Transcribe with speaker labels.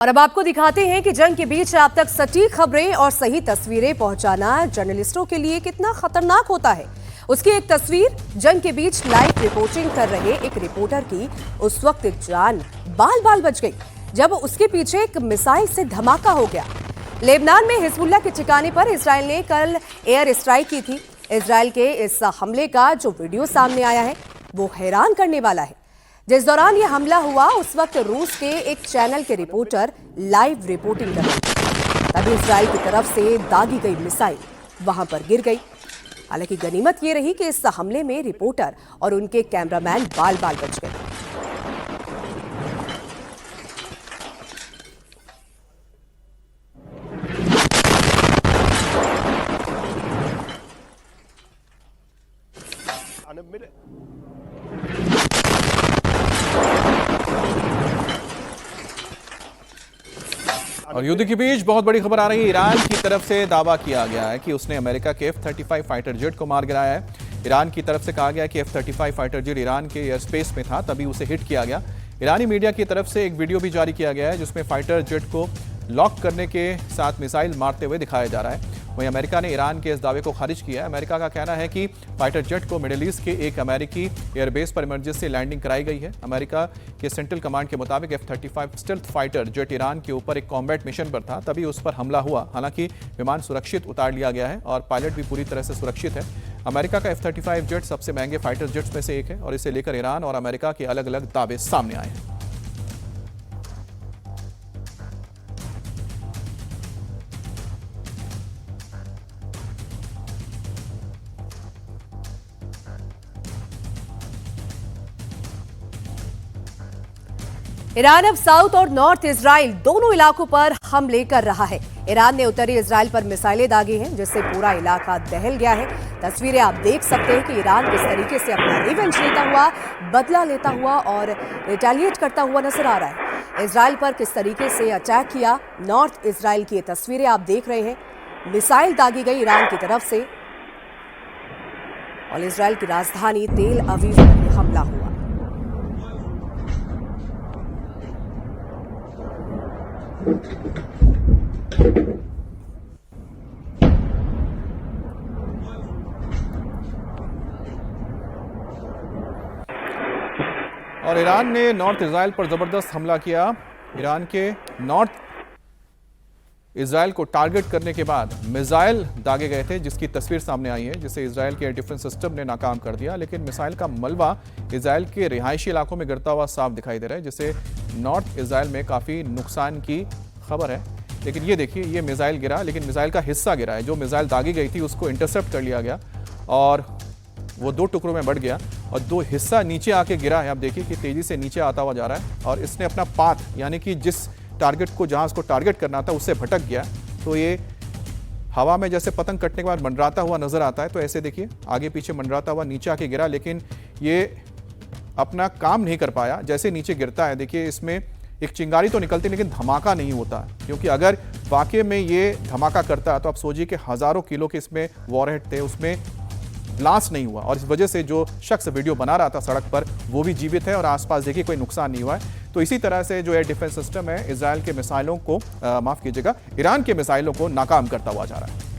Speaker 1: और अब आपको दिखाते हैं कि जंग के बीच आप तक सटीक खबरें और सही तस्वीरें पहुंचाना जर्नलिस्टों के लिए कितना खतरनाक होता है। उसकी एक तस्वीर जंग के बीच लाइव रिपोर्टिंग कर रहे एक रिपोर्टर की उस वक्त जान बाल बाल बच गई जब उसके पीछे एक मिसाइल से धमाका हो गया। लेबनान में हिजबुल्ला के ठिकाने पर इजरायल ने कल एयर स्ट्राइक की थी। इजरायल के इस हमले का जो वीडियो सामने आया है वो हैरान करने वाला है। जिस दौरान यह हमला हुआ उस वक्त रूस के एक चैनल के रिपोर्टर लाइव रिपोर्टिंग कर रहे थे। तभी इजरायल की तरफ से दागी गई मिसाइल वहां पर गिर गई। हालांकि गनीमत ये रही कि इस हमले में रिपोर्टर और उनके कैमरामैन बाल बाल बच गए।
Speaker 2: और युद्ध के बीच बहुत बड़ी खबर आ रही है। ईरान की तरफ से दावा किया गया है कि उसने अमेरिका के F-35 फाइटर जेट को मार गिराया है। ईरान की तरफ से कहा गया कि F-35 फाइटर जेट ईरान के एयर स्पेस में था, तभी उसे हिट किया गया। ईरानी मीडिया की तरफ से एक वीडियो भी जारी किया गया है जिसमें फाइटर जेट को लॉक करने के साथ मिसाइल मारते हुए दिखाया जा रहा है। वहीं अमेरिका ने ईरान के इस दावे को खारिज किया है। अमेरिका का कहना है कि फाइटर जेट को मिडिल ईस्ट के एक अमेरिकी एयरबेस पर इमरजेंसी लैंडिंग कराई गई है। अमेरिका के सेंट्रल कमांड के मुताबिक F-35 stealth fighter jet Iran के ऊपर एक कॉम्बैट मिशन पर था, तभी उस पर हमला हुआ। हालांकि विमान सुरक्षित उतार लिया गया है और पायलट भी पूरी तरह से सुरक्षित है। अमेरिका का F-35 जेट सबसे महंगे फाइटर जेट्स में से एक है और इसे लेकर ईरान और अमेरिका के अलग अलग दावे सामने आए हैं।
Speaker 1: ईरान अब साउथ और नॉर्थ इजराइल दोनों इलाकों पर हमले कर रहा है। ईरान ने उत्तरी इजराइल पर मिसाइलें दागी हैं जिससे पूरा इलाका दहल गया है। तस्वीरें आप देख सकते हैं कि ईरान किस तरीके से अपना रिवेंज लेता हुआ, बदला लेता हुआ और रिटेलिएट करता हुआ नजर आ रहा है। इजराइल पर किस तरीके से अटैक किया, नॉर्थ इजराइल की ये तस्वीरें आप देख रहे हैं। मिसाइल दागी गई ईरान की तरफ से और इजराइल की राजधानी तेल अवीव पर हमला हुआ।
Speaker 2: और ईरान ने नॉर्थ इजराइल पर जबरदस्त हमला किया। ईरान के नॉर्थ इजराइल को टारगेट करने के बाद मिसाइल दागे गए थे जिसकी तस्वीर सामने आई है, जिसे इजराइल के एयर डिफेंस सिस्टम ने नाकाम कर दिया। लेकिन मिसाइल का मलबा इजराइल के रिहायशी इलाकों में गिरता हुआ साफ दिखाई दे रहा है, जिससे नॉर्थ इजराइल में काफ़ी नुकसान की खबर है। लेकिन ये देखिए, ये मिसाइल गिरा, लेकिन मिसाइल का हिस्सा गिरा है। जो मिसाइल दागी गई थी उसको इंटरसेप्ट कर लिया गया और वो दो टुकड़ों में बढ़ गया और दो हिस्सा नीचे आके गिरा है। आप देखिए कि तेजी से नीचे आता हुआ जा रहा है और इसने अपना पाथ, यानी कि जिस टारगेट को, जहां उसको टारगेट करना था, उससे भटक गया। तो ये हवा में जैसे पतंग कटने के बाद मंडराता हुआ नजर आता है, तो ऐसे देखिए आगे पीछे मंडराता हुआ नीचे आके गिरा, लेकिन ये अपना काम नहीं कर पाया। जैसे नीचे गिरता है, देखिए इसमें एक चिंगारी तो निकलती लेकिन धमाका नहीं होता, क्योंकि अगर वाकई में ये धमाका करता तो आप सोचिए कि हजारों किलो के इसमें वॉरहेड थे, उसमें ब्लास्ट नहीं हुआ और इस वजह से जो शख्स वीडियो बना रहा था सड़क पर वो भी जीवित है और आसपास देखिए कोई नुकसान नहीं हुआ है। तो इसी तरह से जो एयर डिफेंस सिस्टम है इजराइल के मिसाइलों को, माफ कीजिएगा, ईरान के मिसाइलों को नाकाम करता हुआ जा रहा है।